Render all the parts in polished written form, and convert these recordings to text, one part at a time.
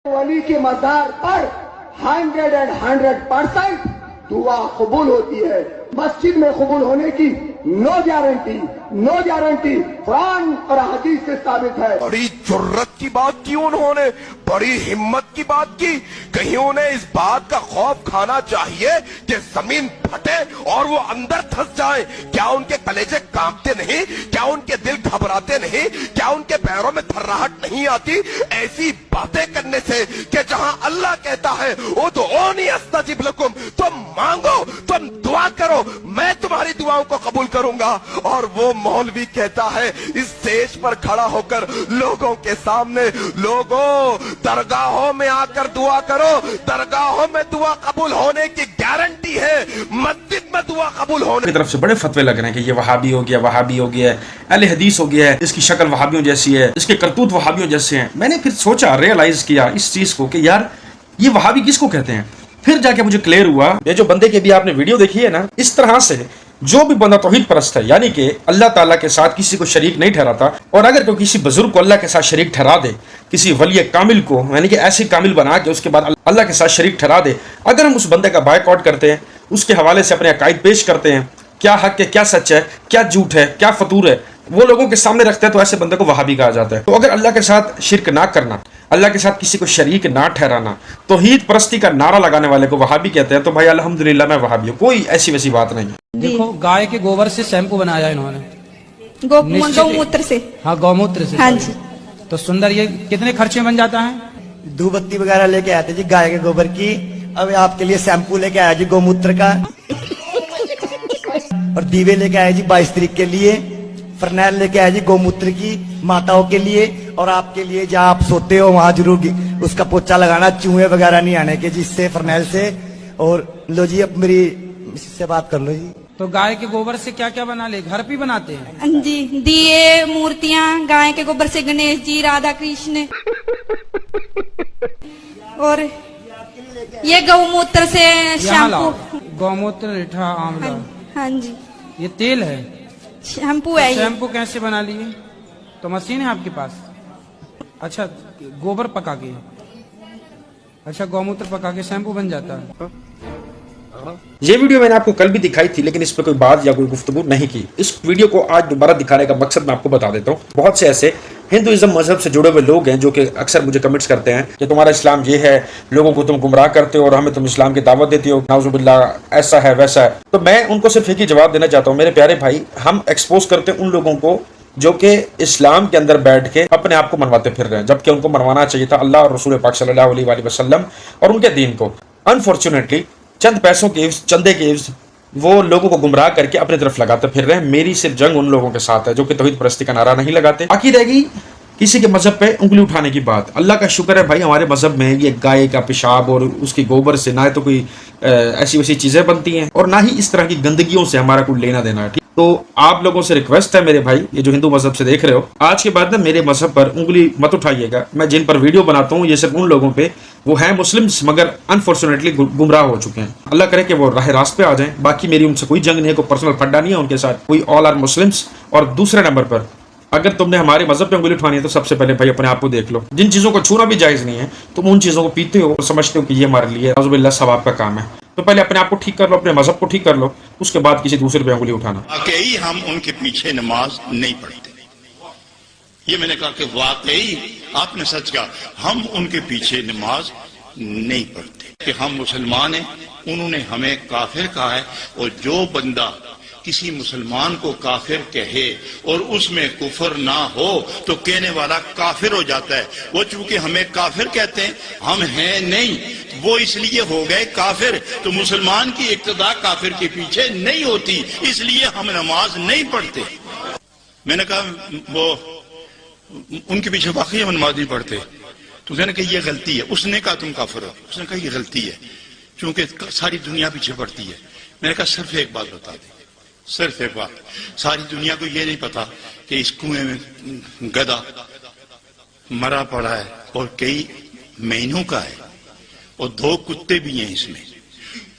वली के मज़ार पर 100% दुआ कबूल होती है। मस्जिद में कबूल होने की नो गारंटी कुरान और हदीस से साबित है। बड़ी जुर्रत की बात की उन्होंने, बड़ी हिम्मत की बात की। कहीं उन्हें इस बात का खौफ खाना चाहिए कि जमीन फटे और वो अंदर धंस जाए। क्या उनके कलेजे कांपते नहीं? क्या उनके दिल घबराते नहीं? क्या उनके पैरों में थर्राहट नहीं आती ऐसी बातें करने से कि जहां अल्लाह कहता है उदऊनी अस्तजिब लकुम, तुम मांगो, तुम दुआ करो, मैं तुम्हारी दुआओं को कबूल करूंगा। और वो मौलवी कहता है इस स्टेज पर खड़ा होकर लोगों के सामने, लोगों दरगाहों में आकर दुआ करो, दरगाहों में दुआ कबूल होने की गारंटी है, मस्जिद में दुआ कबूल होने की तरफ से बड़े फतवे लग रहे हैं कि ये वहाबी हो गया, वहाबी हो गया है, अहले हदीस हो गया है, इसकी शक्ल वहाबियों जैसी है, इसके करतूत वहाबियों जैसे हैं। मैंने फिर सोचा, रियलाइज किया इस चीज को कि यार ये वहाबी किसको कहते हैं। फिर जाके मुझे क्लियर हुआ, ये जो बंदे के भी आपने वीडियो देखी है ना, इस तरह से जो भी बंदा तौहीद परस्त है, यानी कि अल्लाह ताला के साथ किसी को शरीक नहीं ठहराता, और अगर कोई किसी बुजुर्ग को अल्लाह के साथ शरीक ठहरा दे, किसी वली कामिल को यानी कि ऐसे कामिल बना के उसके बाद अल्लाह के साथ शरीक ठहरा दे, अगर हम उस बंदे का बायकॉट करते हैं, उसके हवाले से अपने अकायद पेश करते हैं, क्या हक है, क्या सच है, क्या झूठ है, क्या फतूर है, वो लोगों के सामने रखते हैं, तो ऐसे बंदे को वहाबी कहा जाता है। तो अगर अल्लाह के साथ शिरक ना करना, अल्लाह के साथ किसी को शरीक ना ठहराना, तौहीद परस्ती का नारा लगाने वाले को वहाबी कहते हैं, तो भाई अल्हम्दुलिल्लाह मैं वहाबी हूँ, कोई ऐसी वैसी बात नहीं है। देखो, गाय के गोबर से शैम्पू बनाया इन्होंने, गौमूत्र से। हाँ, गौमूत्र से। हाँ जी। तो सुंदर, ये कितने खर्चे में बन जाता है? धूपबत्ती वगैरह लेके आते जी गाय के गोबर की। अब आपके लिए शैम्पू लेके आया जी गौमूत्र का, और दीवे लेके आया जी 22 तारीख के लिए, फरनैल लेके आया जी गौमूत्र की माताओं के लिए, और आपके लिए जहाँ आप सोते हो वहां जरूर उसका पोछा लगाना, चूहे वगैरह नहीं आने के जिससे फरनैल से। और लो जी, अब मेरी से बात कर लो जी। तो गाय के गोबर से क्या क्या बना ले? घर पे बनाते हैं जी, दिए, मूर्तियां, गाय के गोबर से गणेश जी, राधा कृष्ण, और ये गौमूत्र से शैम्पू। गौमूत्र, रीठा, आंवला। हाँ जी। ये तेल है, शैम्पू है। शैम्पू कैसे बना लिए? तो मशीन है आपके पास? अच्छा, गोबर पका के, अच्छा गौमूत्र पका के शैम्पू बन जाता है। ये वीडियो मैंने आपको कल भी दिखाई थी, लेकिन इस पर कोई बात या कोई गुफ्तगू नहीं की। इस वीडियो को आज दोबारा दिखाने का मकसद मैं आपको बता देता हूँ। बहुत से ऐसे हिंदुइज्म मजहब से जुड़े हुए लोग हैं जो कि अक्सर मुझे कमेंट्स करते हैं कि तुम्हारा इस्लाम ये है, लोगों को तुम गुमराह करते हो और हमें तुम इस्लाम की दावत देती हो, नाउजुबिल्लाह, ऐसा है वैसा है। तो मैं उनको सिर्फ एक ही जवाब देना चाहता हूँ, मेरे प्यारे भाई, हम एक्सपोज करते हैं उन लोगों को जो कि इस्लाम के अंदर बैठ के अपने आप को मनवाते फिर रहे हैं, जबकि उनको मनवाना चाहिए था अल्लाह और रसूल पाक सल्लल्लाहु अलैहि वसल्लम और उनके दीन को। अनफॉर्चुनेटली चंद पैसों के चंदे के वो लोगों को गुमराह करके अपनी तरफ लगाते फिर रहे हैं। मेरी सिर्फ जंग उन लोगों के साथ है जो कि तौहीद परस्ती का नारा नहीं लगाते। बाकी रहेगी किसी के मजहब पे उंगली उठाने की बात। अल्लाह का शुक्र है भाई, हमारे मजहब में ये गाय का पेशाब और उसके गोबर से ना तो कोई ऐसी वैसी चीजें बनती हैं और ना ही इस तरह की गंदगियों से हमारा कोई लेना देना है। तो आप लोगों से रिक्वेस्ट है मेरे भाई, ये जो हिंदू मजहब से देख रहे हो, आज के बाद ना मेरे मजहब पर उंगली मत उठाइएगा। मैं जिन पर वीडियो बनाता हूँ ये सिर्फ उन लोगों पे, वो हैं मुस्लिम्स मगर अनफॉर्चुनेटली गुमराह हो चुके हैं। अल्लाह करे कि वो राह रास्त पे आ जाएं। बाकी मेरी उनसे कोई जंग नहीं है, कोई पर्सनल फड्डा नहीं है उनके साथ, कोई ऑल आर मुस्लिम्स। और दूसरे नंबर पर अगर तुमने हमारे मजहब पे उंगली उठानी है तो सबसे पहले भाई अपने आप को देख लो। जिन चीजों को छूना भी जायज नहीं है, तुम उन चीजों को पीते हो और समझते हो कि ये हमारे लिए नाउजुबिल्लाह सवाब का काम है। तो पहले अपने आप को ठीक कर लो, अपने मजहब को ठीक कर लो, उसके बाद किसी दूसरे पे उंगली उठाना। वाकई हम उनके पीछे नमाज नहीं पढ़ते। ये मैंने कहा कि वाकई आपने सच कहा, हम उनके पीछे नमाज नहीं पढ़ते कि हम मुसलमान हैं, उन्होंने हमें काफिर कहा है। और जो बंदा किसी मुसलमान को काफिर कहे और उसमें कुफर ना हो तो कहने वाला काफिर हो जाता है। वो चूंकि हमें काफिर कहते हैं, हम हैं नहीं, वो इसलिए हो गए काफिर। तो मुसलमान की इक्तदा काफिर के पीछे नहीं होती, इसलिए हम नमाज नहीं पढ़ते। मैंने कहा वो उनके पीछे वाकई हम नमाज नहीं पढ़ते। तो कहने कि ये गलती है। उसने कहा तुम काफिर हो। उसने कहा ये गलती है क्योंकि सारी दुनिया पीछे पड़ती है। मैंने कहा सिर्फ एक बात बता दे, सिर्फ एक बात, सारी दुनिया को ये नहीं पता कि इस कुएं में गधा मरा पड़ा है और कई महीनों का है और 2 कुत्ते भी हैं इसमें।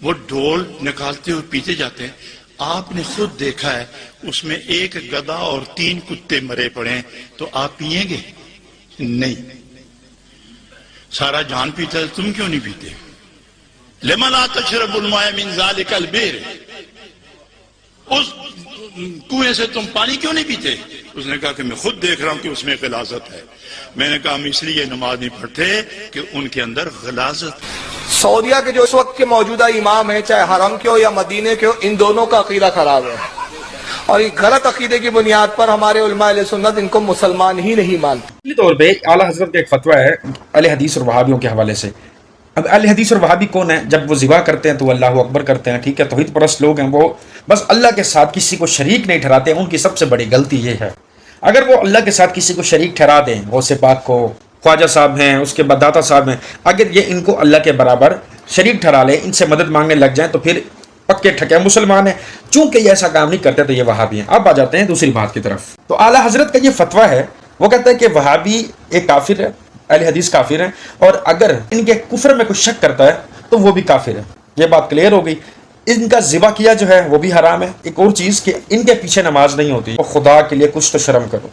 वो ढोल निकालते हुए पीते जाते हैं। आपने खुद देखा है उसमें 1 गधा और 3 कुत्ते मरे पड़े हैं, तो आप पिएंगे? नहीं। सारा जहान पीता है, तुम क्यों नहीं पीते? लिमा ला तशरबुल माए मिन ज़ालिकल बिर, उस कुएं से तुम पानी क्यों नहीं पीते? उसने कहा कि मैं खुद देख रहा हूं कि उसमें गिलाजत है। मैंने कहा हम इसलिए नमाज नहीं पढ़ते कि उनके अंदर गिलाजत। सऊदिया के जो इस वक्त के मौजूदा इमाम हैं, चाहे हरम के हो या मदीने के हो, इन दोनों का अकीदा खराब है और ये गलत अकीदे की बुनियाद पर हमारे उलमा अहले सुन्नत इनको मुसलमान ही नहीं मानते। पहले तौर पे आला हजरत का एक फतवा है अहले हदीस और वहाबियों के हवाले से। अब अहले हदीस और वहाबी कौन है? जब वो ज़िबा करते हैं तो अल्लाह अकबर करते हैं, ठीक है, तौहीद परस्त लोग हैं, वो बस अल्लाह के साथ किसी को शरीक नहीं ठहराते। उनकी सबसे बड़ी गलती ये है, अगर वो अल्लाह के साथ किसी को शरीक ठहरा दें, गौसे पाक को, ख्वाजा साहब हैं, उसके बाद दाता साहब हैं, अगर ये इनको अल्लाह के बराबर शरीक ठहरा लें, इनसे मदद मांगने लग जाएं, तो फिर पक्के ठके मुसलमान हैं। चूंकि ये ऐसा काम नहीं करते तो ये वहाबी हैं। अब आ जाते हैं दूसरी बात की तरफ। तो आला हजरत का ये फतवा है, वो कहता है कि वहाबी एक काफिर है, अहले हदीस काफिर हैं, और अगर इनके कुफ्र में कुछ शक करता है तो वो भी काफिर है। ये बात क्लियर हो गई। इनका ज़िबा किया जो है वो भी हराम है। एक और चीज़ कि इनके पीछे नमाज नहीं होती। तो खुदा के लिए कुछ तो शर्म करो,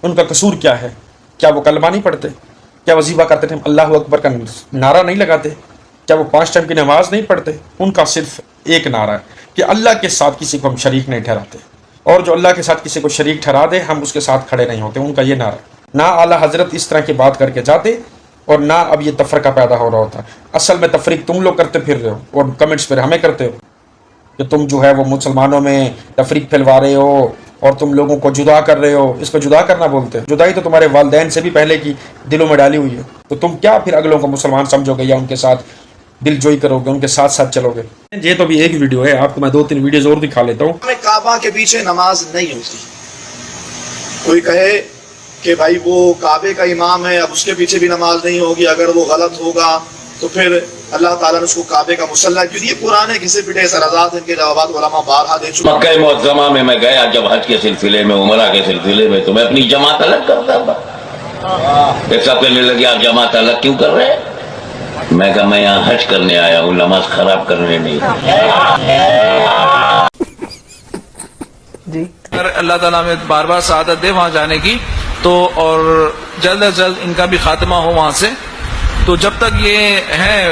उनका कसूर क्या है? क्या वो कलमा नहीं पढ़ते? क्या वो ज़िबा करते थे अल्लाह अकबर का नारा नहीं लगाते? क्या वो 5 टाइम की नमाज नहीं पढ़ते? उनका सिर्फ एक नारा है कि अल्लाह के साथ किसी को हम शरीक नहीं ठहराते, और जो अल्लाह के साथ किसी को शरीक ठहरा दे हम उसके साथ खड़े नहीं होते। उनका ये नारा। ना आला हजरत इस तरह की बात करके जाते और ना अब ये तफरका पैदा हो रहा होता। असल में तफरीक तुम लोग करते फिर रहे हो और कमेंट्स पर हमें करते हो कि तुम जो है वो मुसलमानों में तफरीक फैलवा रहे हो और तुम लोगों को जुदा कर रहे हो। इसको जुदा करना बोलते हैं। जुदाई तो तुम्हारे वालिदैन से भी पहले की दिलों में डाली हुई है। तो तुम क्या फिर अगलों को मुसलमान समझोगे या उनके साथ दिल जोई करोगे, उनके साथ साथ चलोगे? ये तो भी एक वीडियो है, आपको मैं 2-3 वीडियोज और दिखा लेता हूँ। काबा के पीछे नमाज नहीं होती। कोई कहे कि भाई वो काबे का इमाम है, अब उसके पीछे भी नमाज नहीं होगी, अगर वो गलत होगा तो फिर अल्लाह ताला ने उसको काबे का मुसल्ला क्यों? ये पुराने घिसे पिटे सराजात, इनके जवाब उलमा बारहा दे चुके। मक्का मुअज़्ज़मा में मैं गया जब हज के सिलसिले में, उमरा के सिलसिले में, तो मैं अपनी जमात अलग करता था। एक सब कहने लगे आप जमात अलग क्यों कर रहे हैं? मैं कहा मैं यहाँ हज करने आया हूँ, नमाज खराब करने नहीं। अगर अल्लाह ताला में बार बार सआदत दे वहां जाने की, तो और जल्द अज जल्द इनका भी खात्मा हो वहां से, तो जब तक ये हैं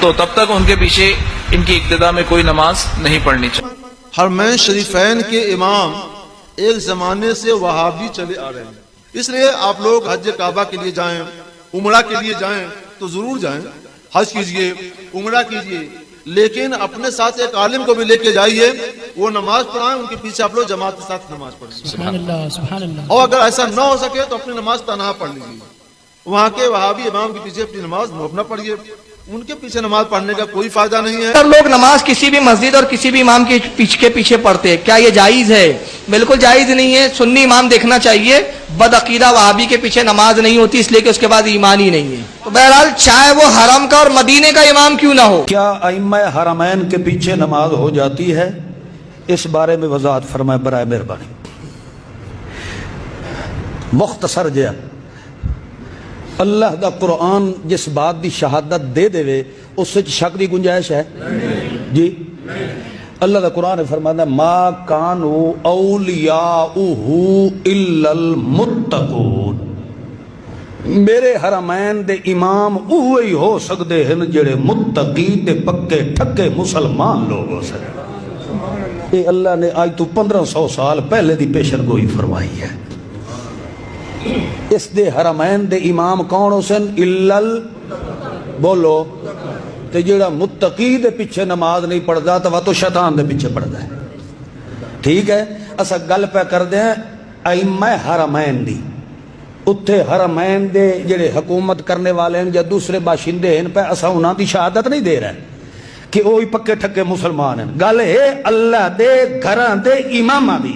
तो तब तक उनके पीछे इनकी इक्तिदा में कोई नमाज नहीं पढ़नी चाहिए। हरमैन शरीफैन के इमाम एक जमाने से वहाबी चले आ रहे हैं, इसलिए आप लोग हज काबा के लिए जाएं, उमरा के लिए जाएं तो जरूर जाएं, हज कीजिए, उमरा कीजिए, लेकिन अपने साथ एक आलिम को भी लेके जाइए, वो नमाज पढ़ाएं, उनके पीछे आप लोग जमात के साथ नमाज पढ़ें। और अगर ऐसा न हो सके तो अपनी नमाज तनहा पढ़ लीजिए। वहाँ के वहाबी इमाम के पीछे अपनी नमाज अपना पढ़िए, उनके पीछे नमाज पढ़ने का कोई फायदा नहीं है। लोग नमाज किसी भी मस्जिद और किसी भी इमाम के पीछे पढ़ते हैं, क्या ये जायज है? बिल्कुल जायज नहीं है। सुन्नी इमाम देखना चाहिए। बदअकीदा वहाबी के पीछे नमाज नहीं होती, इसलिए कि उसके बाद ईमान ही नहीं है। तो बहरहाल चाहे वो हरम का और मदीने का इमाम क्यों ना हो। क्या अइम्मा हरमैन के पीछे नमाज हो जाती है? इस बारे में वजाहत फरमाए बराए मेहरबानी। मुख्तसर जया अल्लाह दा कुरान जिस बात की शहादत दे देवे उस शक की गुंजाइश है जी? अल्लाह दा कुरान फरमाता है मा कानू औलियाउहु इल्लल मुत्तकून। मेरे हरमैन दे इमाम उहे ही हो सकते हैं जेड़े मुत्तकी ते पक्के ठक्के मुसलमान लोग हो सकते। ये अल्लाह ने आज तो 1500 साल पहले दी पेशनगोई फरमाई है। इस दे हरमैन दे इमाम कौन हो सन? इल्लल बोलो ते जेड़ा मुत्तकी दे पीछे नमाज नहीं पढ़ता तो वह तो शैतान दे पीछे पढ़ता है। ठीक है, असा गल पे करते हैं अइम्मा हरमैन दी। उत्थे हरमैन दे जेड़े हुकूमत करने वाले हैं या दूसरे बाशिंदे हैं पे असा उन्हां दी शहादत नहीं दे रहे कि वो ही पक्के ठक्के मुसलमान हैं। गल है अल्लाह दे घरां दे इमामां दी,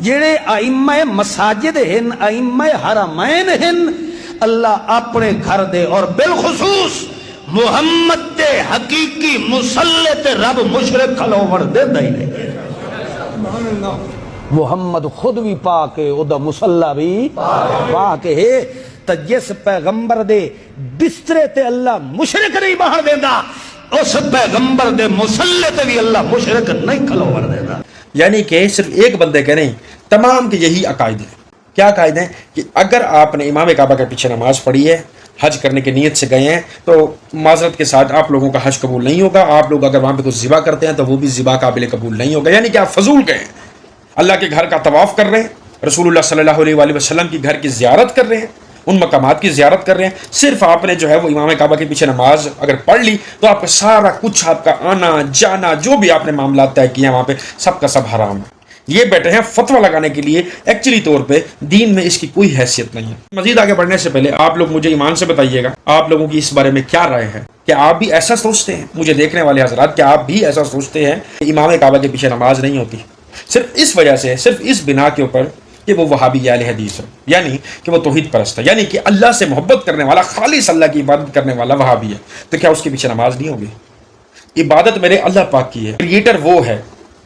जेड़े अइम्मा मसाजिद हैं, अइम्मा हरमैन हैं। अल्लाह अपने घर दे और बिलखुसूस मुहम्मद दे हकीकी मुसल्ले ते रब मुशरिक खलोवण देंदा ही नहीं। मुहम्मद खुद भी पाक है, ओदा मुसल्ला भी पाक है। तो जिस पैगंबर दे बिस्तरे ते अल्लाह मुशरिक नहीं बाहर देंदा, उस पैगंबर दे मुसल्ले ते भी अल्लाह मुशरिक नहीं खलोवण देंदा। यानी कि सिर्फ एक बंदे के नहीं, तमाम के यही अकायद है। क्या अकायद है कि अगर आपने इमाम काबा के पीछे नमाज पढ़ी है حج کرنے کی نیت سے گئے ہیں تو معذرت کے ساتھ آپ لوگوں کا حج قبول نہیں ہوگا. آپ لوگ اگر وہاں پہ کچھ ذبح کرتے ہیں تو وہ بھی ذبح قابل قبول نہیں ہوگا. یعنی کہ آپ فضول گئے ہیں, اللہ کے گھر کا طواف کر رہے ہیں, رسول اللہ صلی اللہ علیہ وآلہ وسلم کی گھر کی زیارت کر رہے ہیں, ان مقامات کی زیارت کر رہے ہیں. صرف آپ نے جو ہے وہ امام کعبہ کے پیچھے نماز اگر پڑھ لی تو آپ کا سارا کچھ, آپ کا آنا جانا جو بھی آپ نے معاملات طے کیے ہیں وہاں پہ سب کا سب حرام ہے. یہ بیٹھے ہیں فتویٰ لگانے کے لیے, ایکچولی طور پہ دین میں اس کی کوئی حیثیت نہیں ہے. مزید آگے بڑھنے سے پہلے آپ لوگ مجھے ایمان سے بتائیے گا آپ لوگوں کی اس بارے میں کیا رائے ہے. کہ آپ بھی ایسا سوچتے ہیں, مجھے دیکھنے والے حضرات, کہ آپ بھی ایسا سوچتے ہیں کہ امام کعبہ کے پیچھے نماز نہیں ہوتی صرف اس وجہ سے, صرف اس بنا کے اوپر کہ وہ وہابی یا اہل حدیث ہے, یعنی کہ وہ توحید پرست ہے, یعنی کہ اللہ سے محبت کرنے والا, خالص اللہ کی عبادت کرنے والا وہابی ہے, تو کیا اس کے پیچھے نماز نہیں ہوگی؟ عبادت میرے اللہ پاک کی ہے, کریٹر وہ ہے.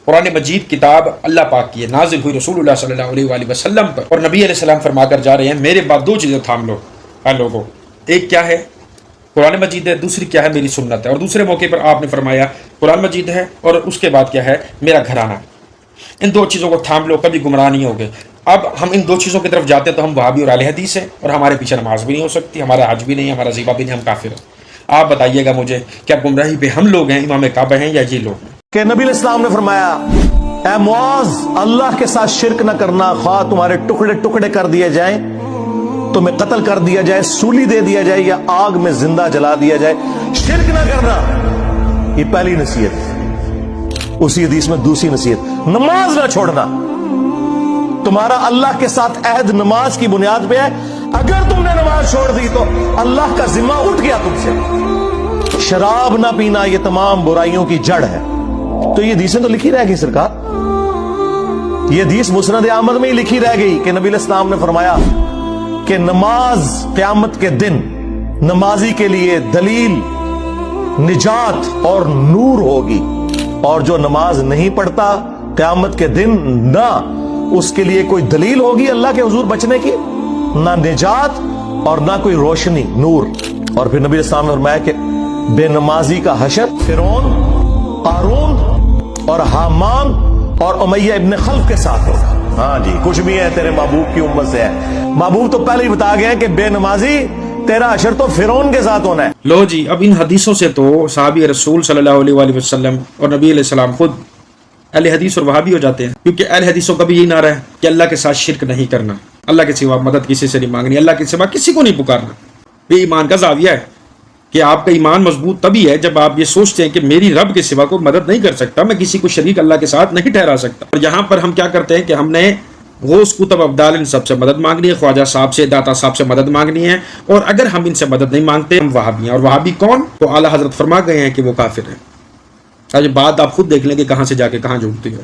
قرآن مجید کتاب اللہ پاک کی ہے, نازل ہوئی رسول اللہ صلی اللہ علیہ وآلہ وسلم پر, اور نبی علیہ السلام فرما کر جا رہے ہیں میرے بعد دو چیزیں تھام لو اے لوگوں, ایک کیا ہے قرآن مجید ہے, دوسری کیا ہے میری سنت ہے. اور دوسرے موقع پر آپ نے فرمایا قرآن مجید ہے اور اس کے بعد کیا ہے میرا گھرانہ. ان دو چیزوں کو تھام لو, کبھی گمراہ نہیں ہوگے. اب ہم ان دو چیزوں کی طرف جاتے ہیں تو ہم وہابی اور اہل حدیث ہیں, اور ہمارے پیچھے نماز بھی نہیں ہو سکتی, ہمارا حج بھی نہیں, ہمارا ذبح بھی نہیں, ہم کافر ہیں. آپ بتائیے گا مجھے کیا گمراہی پہ ہم لوگ ہیں, امام کعبہ ہیں, یا یہ لوگ ہیں؟ کہ نبی علیہ السلام نے فرمایا اے معاذ اللہ کے ساتھ شرک نہ کرنا, خواہ تمہارے ٹکڑے ٹکڑے کر دیے جائیں, تمہیں قتل کر دیا جائے, سولی دے دیا جائے, یا آگ میں زندہ جلا دیا جائے, شرک نہ کرنا. یہ پہلی نصیحت. اسی حدیث میں دوسری نصیحت, نماز نہ چھوڑنا. تمہارا اللہ کے ساتھ عہد نماز کی بنیاد پہ ہے, اگر تم نے نماز چھوڑ دی تو اللہ کا ذمہ اٹھ گیا تم سے. شراب نہ پینا یہ تمام برائیوں کی جڑ ہے. تو یہ حدیثیں تو لکھی رہ گئی سرکار, یہ حدیث مسند احمد میں ہی لکھی رہ گئی کہ نبی علیہ السلام نے فرمایا کہ نماز قیامت کے دن نمازی کے لیے دلیل, نجات اور نور ہوگی, اور جو نماز نہیں پڑھتا قیامت کے دن نہ اس کے لیے کوئی دلیل ہوگی اللہ کے حضور بچنے کی, نہ نجات اور نہ کوئی روشنی نور. اور پھر نبی علیہ السلام نے فرمایا کہ بے نمازی کا حشر فرعون, قارون اور حامان اور امیہ ابن خلف کے ساتھ ہوگا. ہاں جی, کچھ بھی ہے تیرے محبوب کی امت سے ہے. محبوب تو پہلے ہی بتا گیا کہ بے نمازی تیرا حشر تو فرعون کے ساتھ ہونا ہے. لو جی, اب ان حدیثوں سے تو صحابی رسول صلی اللہ علیہ وآلہ وسلم اور نبی علیہ السلام خود اہل حدیث اور وہابی ہو جاتے ہیں, کیونکہ اہل حدیثوں کا بھی یہی نعرہ ہے کہ اللہ کے ساتھ شرک نہیں کرنا, اللہ کے سوا مدد کسی سے نہیں مانگنی, اللہ کے سوا کسی کو نہیں پکارنا. یہ ایمان کا زاویہ ہے کہ آپ کا ایمان مضبوط تبھی ہے جب آپ یہ سوچتے ہیں کہ میری رب کے سوا کوئی مدد نہیں کر سکتا, میں کسی کو شریک اللہ کے ساتھ نہیں ٹھہرا سکتا. اور یہاں پر ہم کیا کرتے ہیں کہ ہم نے غوث کتب ابدال ان سب سے مدد مانگنی ہے, خواجہ صاحب سے, داتا صاحب سے مدد مانگنی ہے, اور اگر ہم ان سے مدد نہیں مانگتے ہم وہابی ہیں. اور وہابی کون؟ تو اعلیٰ حضرت فرما گئے ہیں کہ وہ کافر ہیں. آج بات آپ خود دیکھ لیں کہ کہاں سے جا کے کہاں جھوٹتی ہے.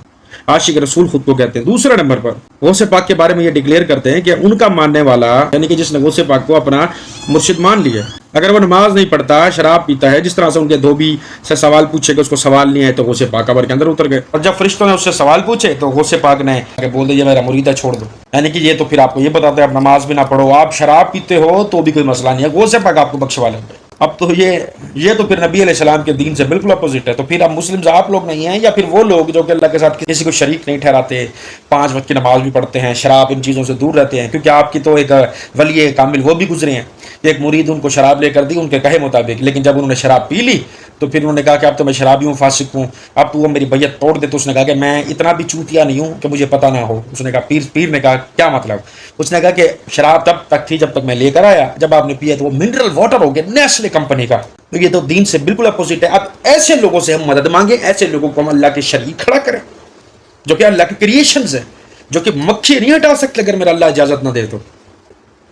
عاشق رسول خود کو کہتے ہیں. دوسرے نمبر پر غوث پاک کے بارے میں یہ ڈکلیئر کرتے ہیں کہ ان کا ماننے والا, یعنی کہ جس نے غوث پاک کو اپنا مرشد مان لیا, اگر وہ نماز نہیں پڑھتا, شراب پیتا ہے, جس طرح سے ان کے دھوبی سے سوال پوچھے کہ اس کو سوال نہیں ہے, تو غوث پاک قبر کے اندر اتر گئے. اور جب فرشتوں نے اس سے سوال پوچھے تو غوث پاک نے بول دیا میرا مرید ہے, چھوڑ دو. یعنی کہ یہ تو پھر آپ کو یہ بتاتے ہیں آپ نماز بھی نہ پڑھو, آپ شراب پیتے ہو تو بھی کوئی مسئلہ نہیں ہے, غوث پاک آپ کو بخشوا لیں گے. اب تو یہ تو پھر نبی علیہ السلام کے دین سے بالکل اپوزٹ ہے. تو پھر اب مسلم آپ لوگ نہیں ہیں, یا پھر وہ لوگ جو کہ اللہ کے ساتھ کسی کو شریک نہیں ٹھہراتے, 5 وقت کی نماز بھی پڑھتے ہیں, شراب ان چیزوں سے دور رہتے ہیں. کیونکہ آپ کی تو ایک ولی کامل وہ بھی گزرے ہیں, ایک مرید ان کو شراب لے کر دی ان کے کہے مطابق, لیکن جب انہوں نے شراب پی لی تو پھر انہوں نے کہا کہ اب تو میں شرابی ہوں, فاسق ہوں, اب تو وہ میری بیعت توڑ دے. تو اس نے کہا کہ میں اتنا بھی چوتیا نہیں ہوں کہ مجھے پتہ نہ ہو. اس نے کہا پیر نے کہا کیا مطلب؟ اس نے کہا کہ شراب تب تک تھی جب تک میں لے کر آیا, جب آپ نے پیا تو وہ منرل واٹر ہو گیا نیسلے کمپنی کا. تو یہ تو دین سے بالکل اپوزٹ ہے. اب ایسے لوگوں سے ہم مدد مانگیں, ایسے لوگوں کو ہم اللہ کے شریک کھڑا کریں جو کہ اللہ کے کریشنز ہیں, جو کہ مکھی نہیں ہٹا سکتے اگر میرا اللہ اجازت نہ دے تو.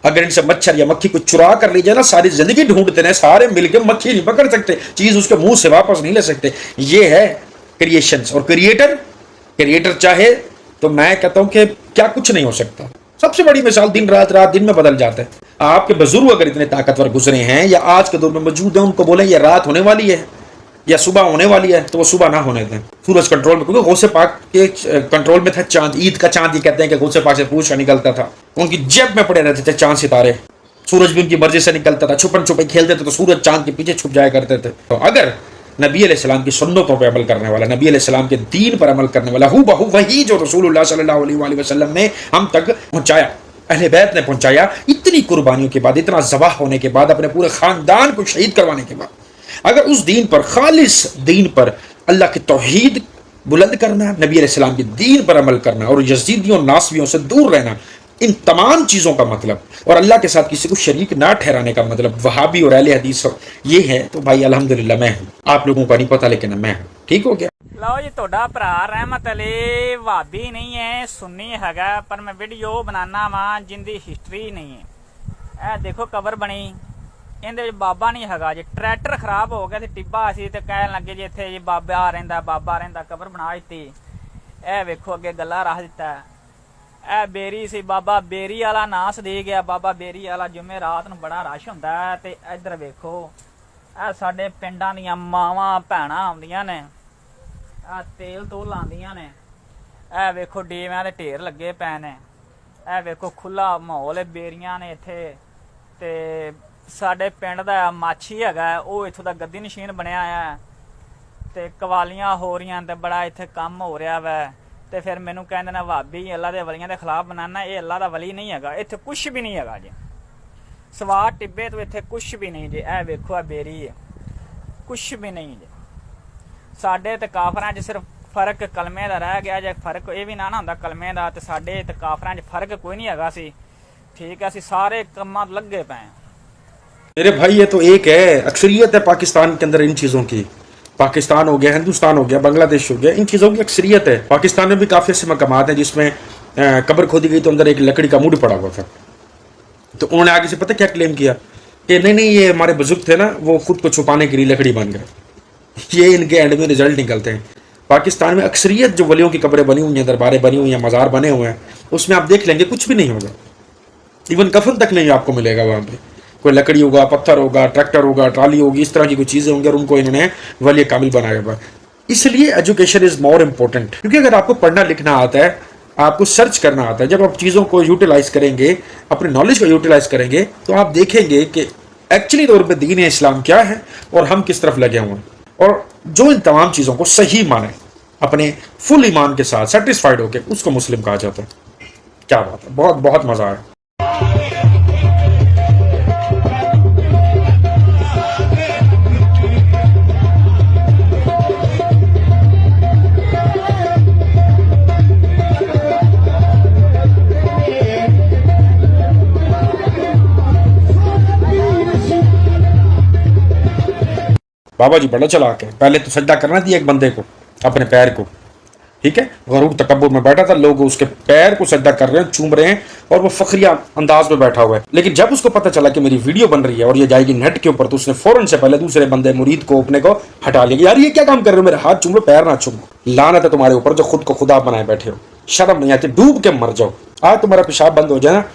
اگر ان سے مچھر یا مکھی کو چرا کر لی جائے نا, ساری زندگی ڈھونڈتے ہیں, سارے مل کے مکھی نہیں پکڑ سکتے, چیز اس کے منہ سے واپس نہیں لے سکتے. یہ ہے کریشنز. اور کریٹر چاہے تو میں کہتا ہوں کہ کیا کچھ نہیں ہو سکتا. سب سے بڑی مثال دن رات دن میں بدل جاتا ہے. آپ کے بزرگ اگر اتنے طاقتور گزرے ہیں یا آج کے دور میں موجود ہیں, ان کو بولیں یہ رات ہونے والی ہے یا صبح ہونے والی ہے تو وہ صبح نہ ہونے دیں. سورج کنٹرول میں, کیونکہ غوث پاک کے کنٹرول میں تھا چاند, عید کا چاند. یہ کہتے ہیں کہ غوث پاک سے پوچھ نکلتا تھا, ان کی جیب میں پڑے رہتے تھے چاند ستارے. سورج بھی ان کی مرضی سے نکلتا تھا, چھپن چھپے کھیلتے تھے تو سورج چاند کے پیچھے چھپ جایا کرتے تھے. تو اگر نبی علیہ السلام کی سنتوں پہ عمل کرنے والا, نبی علیہ السلام کے دین پر عمل کرنے والا, ہو بہو وہی جو رسول اللہ صلی اللہ علیہ وآلہ وسلم نے ہم تک پہنچایا, अहले बैत ने पहुंचाया, इतनी कुर्बानियों के बाद, इतना ज़बाह होने के बाद, अपने पूरे खानदान को शहीद करवाने के बाद, अगर उस दीन पर, खालिस दीन पर, अल्लाह की तौहीद बुलंद करना, नबी अलैहिस्सलाम के दीन पर अमल करना और यजीदियों नासबियों से दूर रहना, इन तमाम चीज़ों का मतलब, और अल्लाह के साथ किसी को शरीक ना ठहराने का मतलब वहाबी और अहले हदीस ये है, तो भाई अल्हम्दुलिल्लाह मैं हूँ। आप लोगों का नहीं पता, लेकिन मैं हूँ। ठीक हो गया। ਲਓ ਜੀ, ਤੁਹਾਡਾ ਭਰਾ ਰਹਿਮਤ ਅਲੀ ਵਾਬੀ ਨਹੀਂ ਹੈ, ਸੁੰਨੀ ਹੈਗਾ, ਪਰ ਮੈਂ ਵੀਡੀਓ ਬਣਾਉਣਾ ਵਾਂ ਜਿੰਦੀ ਹਿਸਟਰੀ ਨਹੀਂ ਹੈ। ਇਹ ਦੇਖੋ ਕਬਰ ਬਣੀ, ਇਹਦੇ ਵਿੱਚ ਬਾਬਾ ਨਹੀਂ ਹੈਗਾ ਜੀ। ਟਰੈਕਟਰ ਖਰਾਬ ਹੋ ਗਿਆ ਤੇ ਟਿੱਬਾ ਸੀ ਤੇ ਕਹਿਣ ਲੱਗੇ ਜੀ ਇੱਥੇ ਜੀ ਬਾਬਾ ਰਹਿੰਦਾ, ਕਬਰ ਬਣਾ ਦਿੱਤੀ। ਇਹ ਵੇਖੋ ਅੱਗੇ ਗੱਲਾਂ ਰੱਖ ਦਿੱਤਾ। ਇਹ ਬੇਰੀ ਸੀ, ਬਾਬਾ ਬੇਰੀ ਵਾਲਾ ਨਾਂ ਸਦੀ ਗਿਆ। ਬਾਬਾ ਬੇਰੀ ਵਾਲਾ ਜੁਮੇ ਰਾਤ ਨੂੰ ਬੜਾ ਰਸ਼ ਹੁੰਦਾ ਤੇ ਇੱਧਰ ਵੇਖੋ ਇਹ ਸਾਡੇ ਪਿੰਡਾਂ ਦੀਆਂ ਮਾਵਾਂ ਭੈਣਾਂ ਆਉਂਦੀਆਂ ਨੇ, ਆ ਤੇਲ ਤੋਲ ਲਾਉਂਦੀਆਂ ਨੇ। ਇਹ ਵੇਖੋ ਡੀਵਿਆਂ ਦੇ ਢੇਰ ਲੱਗੇ ਪਏ ਨੇ। ਇਹ ਵੇਖੋ ਖੁੱਲਾ ਮਾਹੌਲ, ਬੇਰੀਆਂ ਨੇ ਇੱਥੇ। ਤੇ ਸਾਡੇ ਪਿੰਡ ਦਾ ਮਾਛੀ ਹੈਗਾ, ਉਹ ਇੱਥੋਂ ਦਾ ਗੱਦੀ ਨਸ਼ੀਨ ਬਣਿਆ ਆ ਤੇ ਕਵਾਲੀਆਂ ਹੋ ਰਹੀਆਂ ਤੇ ਬੜਾ ਇੱਥੇ ਕੰਮ ਹੋ ਰਿਹਾ ਵਾ। ਤੇ ਫਿਰ ਮੈਨੂੰ ਕਹਿੰਦੇ ਨੇ ਵਾਬੀ ਅੱਲਾ ਦੇ ਵਲੀਆਂ ਦੇ ਖਿਲਾਫ ਬਣਾਉਣਾ। ਇਹ ਅੱਲਾ ਦਾ ਵਲੀ ਨਹੀਂ ਹੈਗਾ, ਇੱਥੇ ਕੁਛ ਵੀ ਨਹੀਂ ਹੈਗਾ ਜੀ। ਸਵਾਰ ਟਿੱਬੇ ਤੋਂ ਇੱਥੇ ਕੁਛ ਵੀ ਨਹੀਂ ਜੀ। ਇਹ ਵੇਖੋ ਆ ਬੇਰੀ ਹੈ, ਕੁਛ ਵੀ ਨਹੀਂ ਜੀ। ਸਾਡੇ ਤੇ ਕਾਫਰਾਂ 'ਚ ਸਿਰਫ ਫਰਕ ਕਲਮੇ ਦਾ ਰਹਿ ਗਿਆ। ਜੇ ਫਰਕ ਇਹ ਵੀ ਨਾ ਹੁੰਦਾ ਕਲਮੇ ਦਾ, ਤੇ ਸਾਡੇ ਤੇ ਕਾਫਰਾਂ 'ਚ ਫਰਕ ਕੋਈ ਨਹੀਂ ਹੈਗਾ ਸੀ। ਠੀਕ ਹੈ, ਅਸੀਂ ਸਾਰੇ ਕੰਮਾਂ ਲੱਗੇ ਪਏ हैं। मेरे भाई ये तो एक है, अक्सरियत है पाकिस्तान के अंदर इन चीज़ों की। पाकिस्तान हो गया, हिंदुस्तान हो गया, बांग्लादेश हो गया, इन चीज़ों की अक्सरियत है। पाकिस्तान में भी काफ़ी ऐसे मकामात हैं जिसमें कब्र खोदी गई तो अंदर एक लकड़ी का मूड पड़ा हुआ था। तो उन्होंने आगे से पता क्या क्लेम किया कि नहीं ये हमारे बुजुर्ग थे ना, वो खुद को छुपाने के लिए लकड़ी बन गए। ये इनके एंड में रिजल्ट निकलते हैं। पाकिस्तान में अक्सरियत जो वलियों की कब्रें बनी हुई हैं, दरबारें बनी हुई हैं, मज़ार बने हुए हैं, उसमें आप देख लेंगे कुछ भी नहीं होगा। इवन कफन तक नहीं आपको मिलेगा वहाँ पे। कोई लकड़ी होगा, पत्थर होगा, ट्रैक्टर होगा, ट्राली होगी, इस तरह की कोई चीज़ें होंगी और उनको इन्होंने वली कामिल बनाया हुआ। इसलिए एजुकेशन इज़ मोर इम्पोर्टेंट, क्योंकि अगर आपको पढ़ना लिखना आता है, आपको सर्च करना आता है, जब आप चीज़ों को यूटिलाइज़ करेंगे, अपनी नॉलेज को यूटिलाइज़ करेंगे, तो आप देखेंगे कि एक्चुअली तौर पर दीन इस्लाम क्या है और हम किस तरफ लगे हुए हैं। और जो इन तमाम चीज़ों को सही माने, अपने फुल ईमान के साथ सेटिस्फाइड होकर, उसको मुस्लिम कहा जाता है। क्या बात है, बहुत बहुत मज़ा आया। बाबा जी बड़ा चलाक है। पहले तो सजदा करना दिया एक बंदे को, अपने पैर को, ठीक है, गरूर तकब्बुर में बैठा था, लोग उसके पैर को सजदा कर रहे हैं, चूम रहे हैं, और वो फखरिया अंदाज में बैठा हुआ है। लेकिन जब उसको पता चला कि मेरी वीडियो बन रही है और ये जाएगी नेट के ऊपर, तो उसने फौरन से पहले दूसरे बंदे मुरीद को, अपने को हटा लिया। यार ये क्या काम कर रहे हो, मेरे हाथ चूम लो, पैर ना चूमो। लानत है तुम्हारे ऊपर जो खुद को खुदा बनाए बैठे हो। शर्म नहीं आती, डूब के मर जाओ। आज तुम्हारा पेशाब बंद हो जाए ना,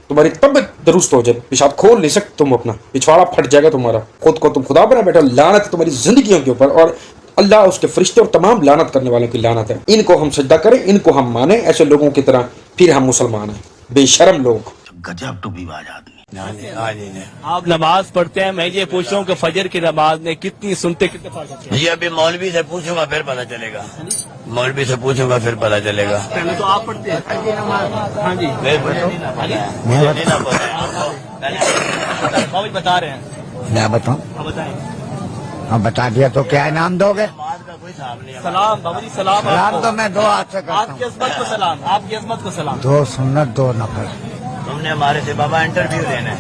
तुम्हारी तबीयत दुरुस्त हो जाए, पेशाब खोल नहीं सकते तुम, अपना पिछवाड़ा फट जाएगा तुम्हारा, खुद को तुम खुदा बना बैठे हो। लानत है तुम्हारी जिंदगियों के ऊपर, और अल्लाह, उसके फरिश्ते और तमाम लानत करने वालों की लानत है। इनको हम सजदा करें, इनको हम माने, ऐसे लोगों की तरह, फिर हम मुसलमान हैं। बेशरम लोग। गजब टूबीबाज आदमी। आप नमाज पढ़ते हैं, मैं ये पूछ रहा हूँ कि फजर की नमाज में कितनी सुनते, कितने फर्ज होते हैं? ये अभी मौलवी से पूछूंगा फिर पता चलेगा। मौलवी से पूछूंगा फिर पता चलेगा। पहले तो आप पढ़ते हैं। हाँ जी, बाबा बता रहे हैं। मैं बताऊं? बताएं। अब बता दिया तो क्या इनाम दोगे? सलाम बाबा जी, सलाम। सलाम तो मैं दो हाथ से करता हूं। आपकी अजमत को सलाम, आपकी अजमत को सलाम। दो सुन्नत, दो नफल। तुमने हमारे से बाबा इंटरव्यू लेना है।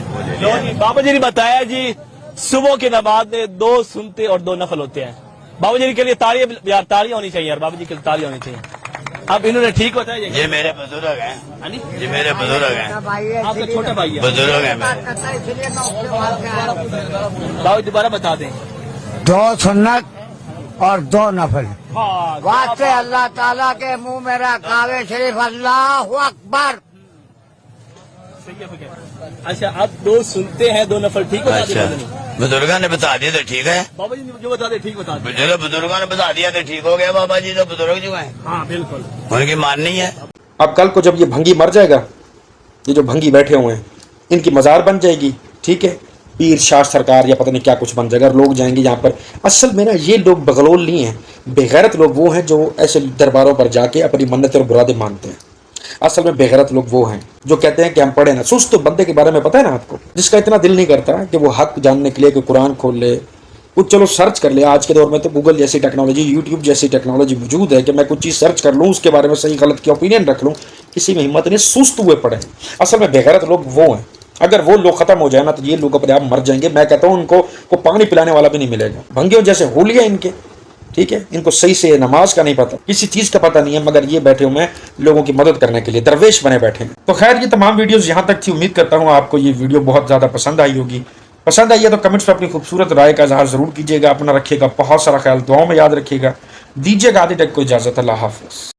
जी बाबा जी ने बताया जी, सुबह की नमाज में 2 सुनते और 2 नफल होते हैं। बाबा जी के लिए तालियां, तालियां होनी चाहिए यार, बाबा जी के लिए तालियां होनी चाहिए। अब इन्होंने ठीक बताया। ये मेरे बुजुर्ग हैं, ये मेरे बुजुर्ग हैं, आपका छोटा भाई है, बुजुर्ग हैं। बाबा दोबारा बता दें। 2 सुन्नत और 2 नफल। वास्ते अल्लाह ताला के मुंह में रखावे शरीफ, अल्लाह अकबर। अच्छा, आप 2 सुनते हैं, 2 नफल, ठीक बता अच्छा, बुजुर्गा ने बता दिया तो ठीक है। बाबा जी जो बता दे ठीक बता दे। चलो बुजुर्गों ने बता दिया तो ठीक हो गया। बाबा जी तो बुजुर्ग जो हैं, हाँ बिल्कुल, उनकी माननी है। अब कल को जब ये भंगी मर जाएगा, ये जो भंगी बैठे हुए हैं, इनकी मज़ार बन जाएगी, ठीक है, पीर शाह सरकार या पता नहीं क्या कुछ बन जाएगा, लोग जाएंगे यहाँ पर। असल में ना ये लोग बगलोल नहीं हैं, बेगैरत लोग वो हैं जो ऐसे दरबारों पर जाके अपनी मन्नत और मुरादें मानते हैं। असल में बेगैरत लोग वो हैं जो कहते हैं कि हम पढ़े ना। सुस्त बंदे के बारे में पता है ना आपको, जिसका इतना दिल नहीं करता कि वो हक जानने के लिए कि कुरान खोल ले, कुछ चलो सर्च कर ले। आज के दौर में तो गूगल जैसी टेक्नोलॉजी, यूट्यूब जैसी टेक्नोलॉजी मौजूद है कि मैं कुछ चीज़ सर्च कर लूँ, उसके बारे में सही गलत की ओपिनियन रख लूँ। किसी में हिम्मत नहीं, सुस्त हुए पड़े। असल में बेगैरत लोग वो हैं। अगर वो लोग खत्म हो जाए ना तो ये लोग अपने आप मर जाएंगे। मैं कहता हूँ उनको को पानी पिलाने वाला भी नहीं मिलेगा। भंगियों जैसे होलिया इनके, ठीक है, इनको सही से नमाज का नहीं पता, किसी चीज का पता नहीं है, मगर ये बैठे हुए हैं लोगों की मदद करने के लिए, दरवेश बने बैठे हैं। तो खैर, ये तमाम वीडियोस यहाँ तक थी। उम्मीद करता हूँ आपको ये वीडियो बहुत ज्यादा पसंद आई होगी। पसंद आई है तो कमेंट्स में अपनी खूबसूरत राय का इजहार जरूर कीजिएगा। अपना रखिएगा बहुत सारा ख्याल, दुआओं में याद रखिएगा। दीजिएगा आदि तक को इजाजत। अल्लाह हाफिज।